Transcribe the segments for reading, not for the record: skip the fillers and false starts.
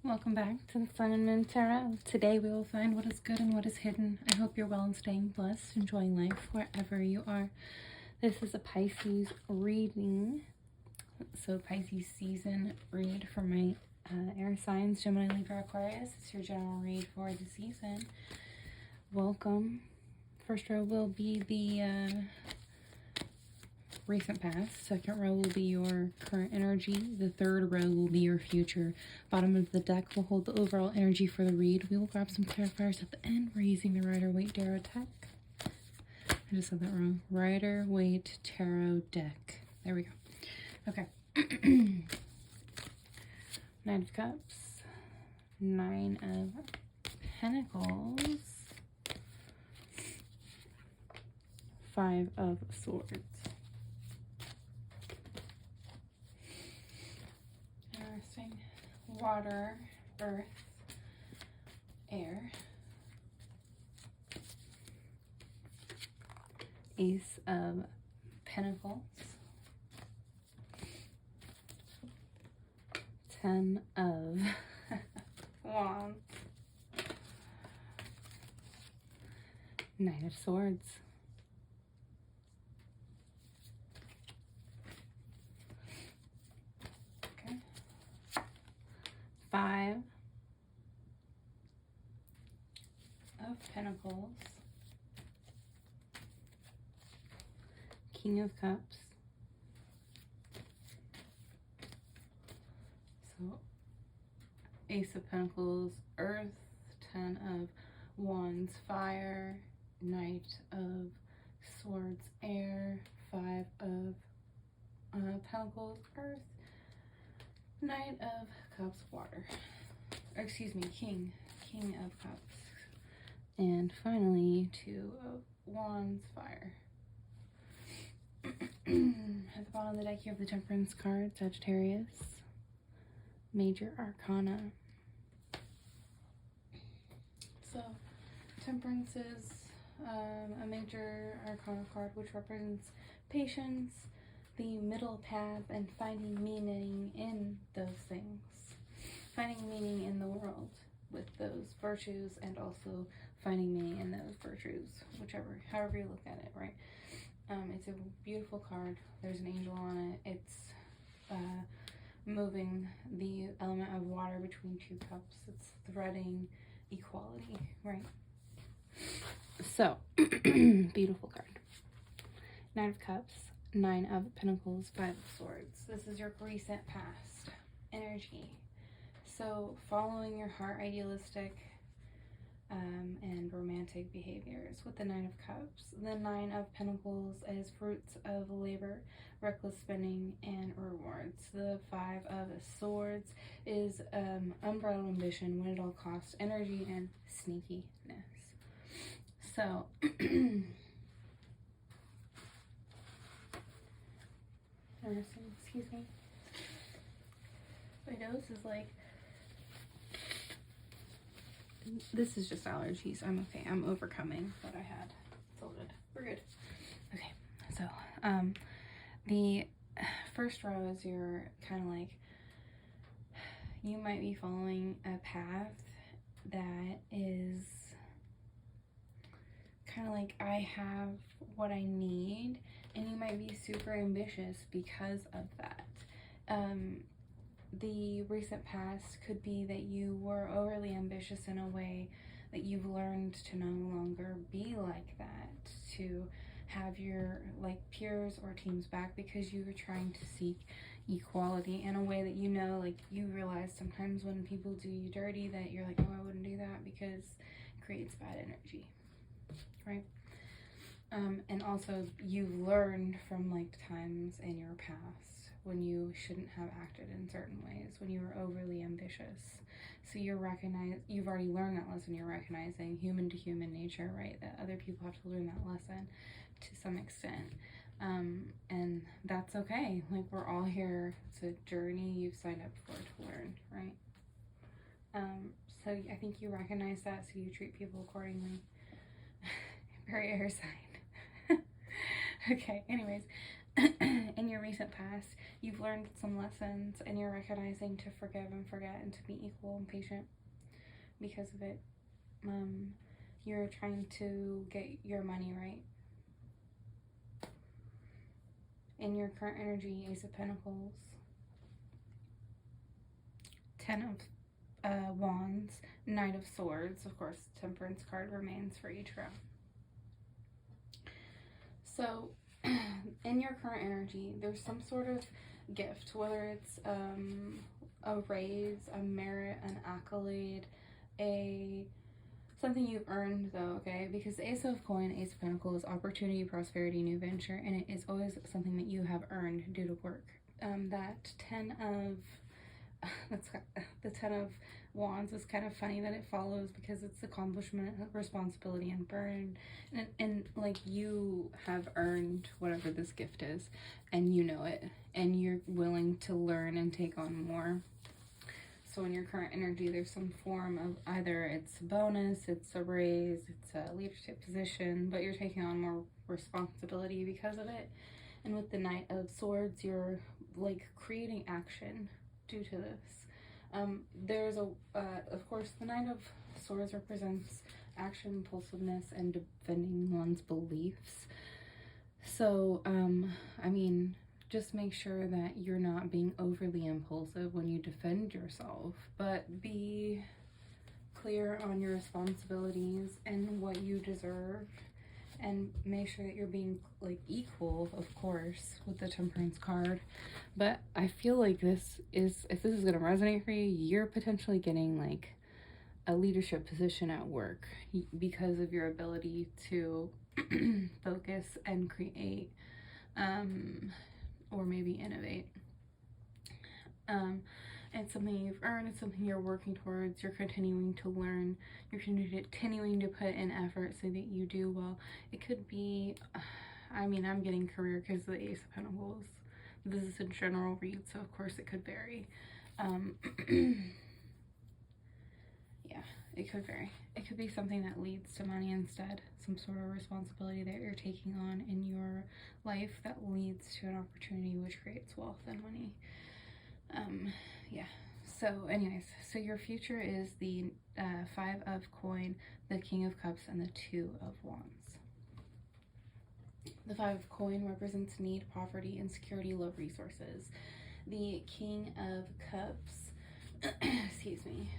Welcome back to the Sun and Moon Tarot. Today we will find what is good and what is hidden. I hope you're well and staying blessed, enjoying life wherever you are. This is a Pisces reading. So Pisces season read for my air signs, Gemini, Libra, Aquarius. It's your general read for the season. Welcome. First row will be the recent past. Second row will be your current energy. The third row will be your future. Bottom of the deck will hold the overall energy for the read. We will grab some clarifiers at the end. We're using the Rider-Waite Tarot deck. I just said that wrong. Rider-Waite Tarot deck. There we go. Okay. Nine of Cups. Nine of Pentacles. Five of Swords. Water, earth, air. Ace of Pentacles. 10 of Wands. Nine of Swords. Five of Pentacles, King of Cups, so Ace of Pentacles, Earth, 10 of Wands, Fire, Knight of Swords, Air, 5 of Pentacles, Earth, Knight of Cups, water. Or excuse me, King of Cups. And finally, 2 of Wands, fire. At the bottom of the deck, you have the Temperance card, Sagittarius. Major Arcana. So, Temperance is a major Arcana card, which represents patience, the middle path, and finding meaning in those things. Finding meaning in the world with those virtues, and also finding meaning in those virtues, however you look at it, right? It's a beautiful card. There's an angel on it. It's moving the element of water between two cups. It's threading equality, right? So, beautiful card. Nine of Cups. 9 of Pentacles, 5 of Swords. This is your recent past energy. So following your heart, idealistic and romantic behaviors with the 9 of Cups. The 9 of Pentacles is fruits of labor, reckless spending, and rewards. The 5 of Swords is unbridled ambition, win at all costs, energy, and sneakiness. So excuse me. My nose is like, this is just allergies. I'm okay. I'm overcoming what I had. It's all good. We're good. Okay. So, the first row is your kind of like, you might be following a path that is kind of like, I have what I need. And you might be super ambitious because of that. The recent past could be that you were overly ambitious in a way that you've learned to no longer be like that, to have your peers or teams back because you were trying to seek equality in a way that you realize sometimes when people do you dirty that you're like, oh, I wouldn't do that because it creates bad energy, right? And also you've learned from times in your past when you shouldn't have acted in certain ways, when you were overly ambitious. So you've already learned that lesson. You're recognizing human to human nature, right? That other people have to learn that lesson to some extent. And that's okay. We're all here. It's a journey you've signed up for to learn, right? So I think you recognize that, so you treat people accordingly. Very air sign. Okay, anyways, in your recent past, you've learned some lessons and you're recognizing to forgive and forget and to be equal and patient because of it. You're trying to get your money right. In your current energy, Ace of Pentacles, 10 of Wands, Knight of Swords. Of course, Temperance card remains for each row. So, in your current energy, there's some sort of gift, whether it's a raise, a merit, an accolade, something you've earned though, okay? Because the Ace of Coin, Ace of Pentacles, opportunity, prosperity, new venture, and it is always something that you have earned due to work. That 10 of the 10 of Wands is kind of funny that it follows because it's accomplishment, responsibility, and burden, and like you have earned whatever this gift is, and you know it, and you're willing to learn and take on more. So in your current energy, there's some form of either it's a bonus, it's a raise, it's a leadership position, but you're taking on more responsibility because of it. And with the Knight of Swords, you're like creating action due to this. There's of course, the Knight of Swords represents action, impulsiveness, and defending one's beliefs. So, I mean, just make sure that you're not being overly impulsive when you defend yourself, but be clear on your responsibilities and what you deserve, and make sure that you're being like equal, of course, with the Temperance card. But I feel like this is, if this is going to resonate for you, you're potentially getting like a leadership position at work because of your ability to focus and create, or maybe innovate. It's something you've earned, it's something you're working towards, you're continuing to learn, you're continuing to put in effort so that you do well. It could be, I mean, I'm getting career because of the Ace of Pentacles. This is a general read, so of course it could vary. Yeah, it could vary. It could be something that leads to money instead, some sort of responsibility that you're taking on in your life that leads to an opportunity which creates wealth and money. Yeah, so anyways, so your future is the 5 of Coin, the King of Cups, and the 2 of Wands. The 5 of Coin represents need, poverty, insecurity, low resources. The King of Cups, excuse me,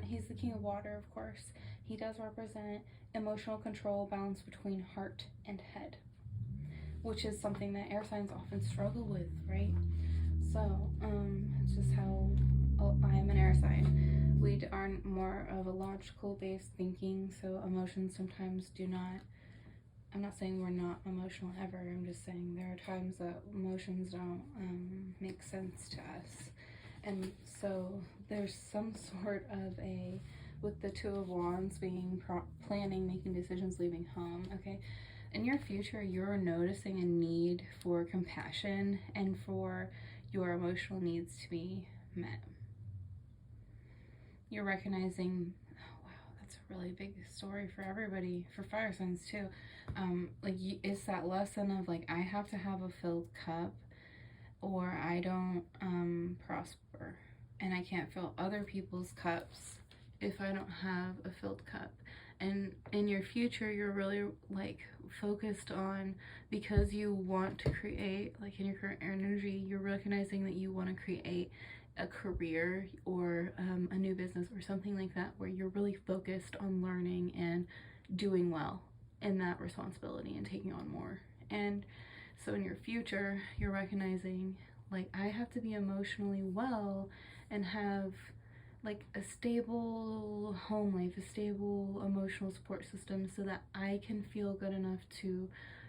he's the King of Water, of course. He does represent emotional control, balance between heart and head, which is something that air signs often struggle with, right? So, it's just how I am an air sign. We are more of a logical based thinking, so emotions sometimes do not, I'm not saying we're not emotional ever, I'm just saying there are times that emotions don't make sense to us. And so there's some sort of a, with the 2 of Wands being planning, making decisions, leaving home, okay? In your future, you're noticing a need for compassion and for your emotional needs to be met. You're recognizing, oh wow, that's a really big story for everybody, for fire signs too. Like it's that lesson of like, I have to have a filled cup or I don't prosper, and I can't fill other people's cups if I don't have a filled cup. And in your future, you're really like focused on, because you want to create, like in your current energy, you're recognizing that you want to create a career or a new business or something like that, where you're really focused on learning and doing well in that responsibility and taking on more. And so in your future, you're recognizing like, I have to be emotionally well and have like a stable home life, a stable emotional support system, so that I can feel good enough to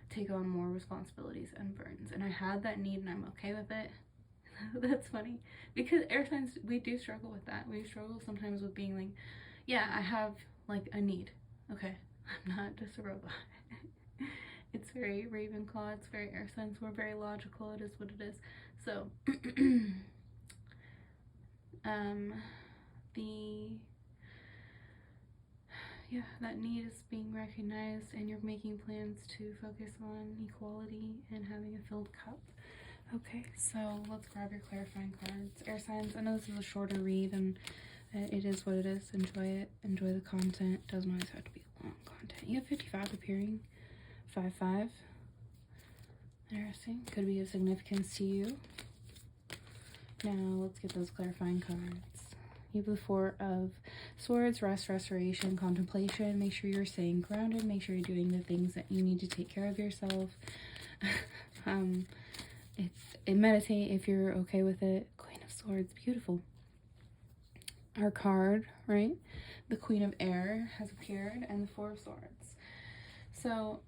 take on more responsibilities and burdens. And I had that need and I'm okay with it. That's funny, because air signs, we do struggle with that. We struggle sometimes with being like, yeah, I have like a need. Okay, I'm not just a robot. It's very Ravenclaw, it's very air signs, we're very logical, it is what it is. So, yeah, that need is being recognized, and you're making plans to focus on equality and having a filled cup. Okay, so let's grab your clarifying cards. Air signs, I know this is a shorter read, and it is what it is. Enjoy it. Enjoy the content. Doesn't always have to be long content. You have 55 appearing. 5-5. Interesting. Could be of significance to you. Now, let's get those clarifying cards. You have the Four of Swords, rest, restoration, contemplation. Make sure you're staying grounded. Make sure you're doing the things that you need to take care of yourself. Meditate if you're okay with it. Queen of Swords, beautiful. Our card, right? The Queen of Air has appeared, and the Four of Swords. So,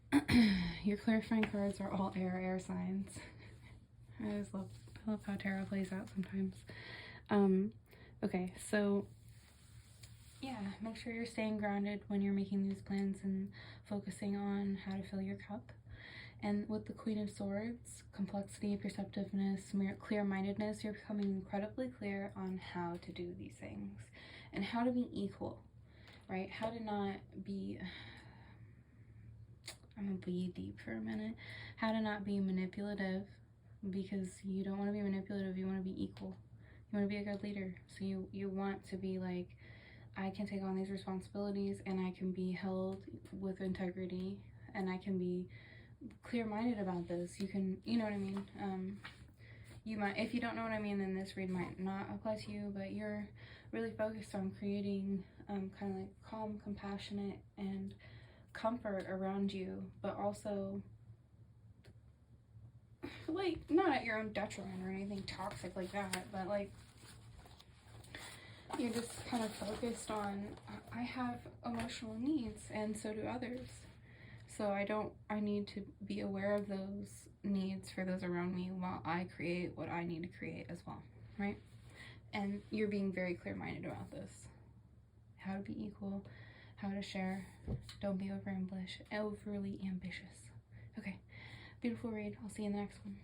your clarifying cards are all air signs. I love how tarot plays out sometimes. Okay, so yeah, make sure you're staying grounded when you're making these plans and focusing on how to fill your cup. And with the Queen of Swords, complexity, perceptiveness, clear-mindedness, you're becoming incredibly clear on how to do these things and how to be equal, right? How to not be, I'm gonna be deep for a minute, how to not be manipulative, because you don't want to be manipulative, you want to be equal. You want to be a good leader. So you want to be like, I can take on these responsibilities and I can be held with integrity and I can be clear-minded about this. You can, you know what I mean? You might, if you don't know what I mean, then this read might not apply to you, but you're really focused on creating kind of like calm, compassionate, and comfort around you, but also like not at your own detriment or anything toxic like that, but like you're just kind of focused on, I have emotional needs and so do others, so I need to be aware of those needs for those around me while I create what I need to create as well, right? And you're being very clear-minded about this, how to be equal, how to share, don't be overly ambitious. Okay, beautiful read. I'll see you in the next one.